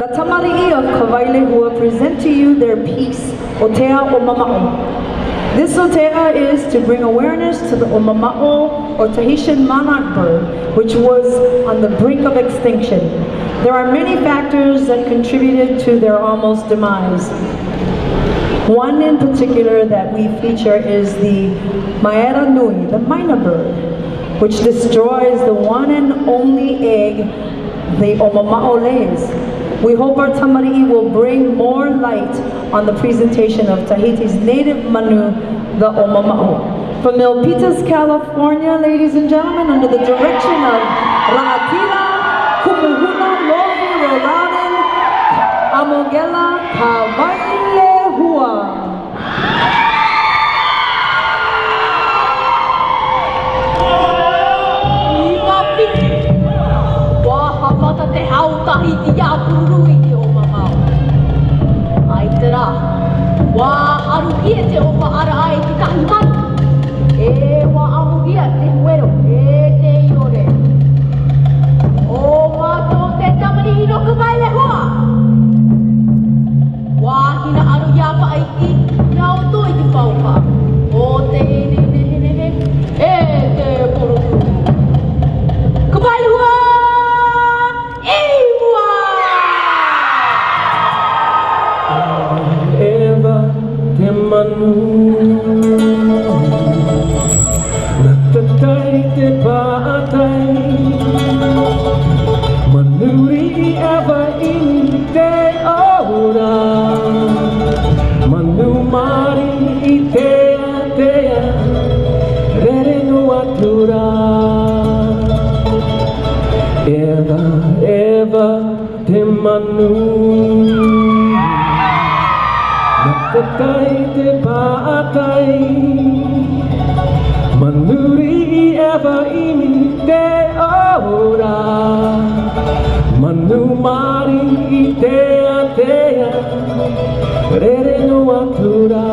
The Tamari'i of Kawailehua present to you their piece, Otea o Mama'o. This Otea is to bring awareness to the Omama'o or Tahitian monarch bird, which was on the brink of extinction. There are many factors that contributed to their almost demise. One in particular that we feature is the Maera Nui, the myna bird, which destroys the one and only egg the Omama'o lays. We hope our Tamari'i will bring more light on the presentation of Tahiti's native manu, the Omama'o. From Milpitas, California, ladies and gentlemen, under the direction of Ra'atila Kumuhuna Lohi Roladen Amogela Kawailehua. Wahapata te hau Tahiti ya purui te Omama'o. Ai te rā, wā aruhia te opa ara ai te kahi manu. E wā amuhia te huero, e te iore. O mātou te Tamari'i no Kawailehua. Wāhina aru iapa aiki, nā o toi te whaupa. O te he, e te porotu. Kawailehua! Eva te manu, natatai te pātai, manuri eva I te ora, manu mari I tea, rere no atura. Eva te manu, natatai te pātai, manuri eva I te ora, manu mari I tea, rere no atura.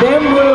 Them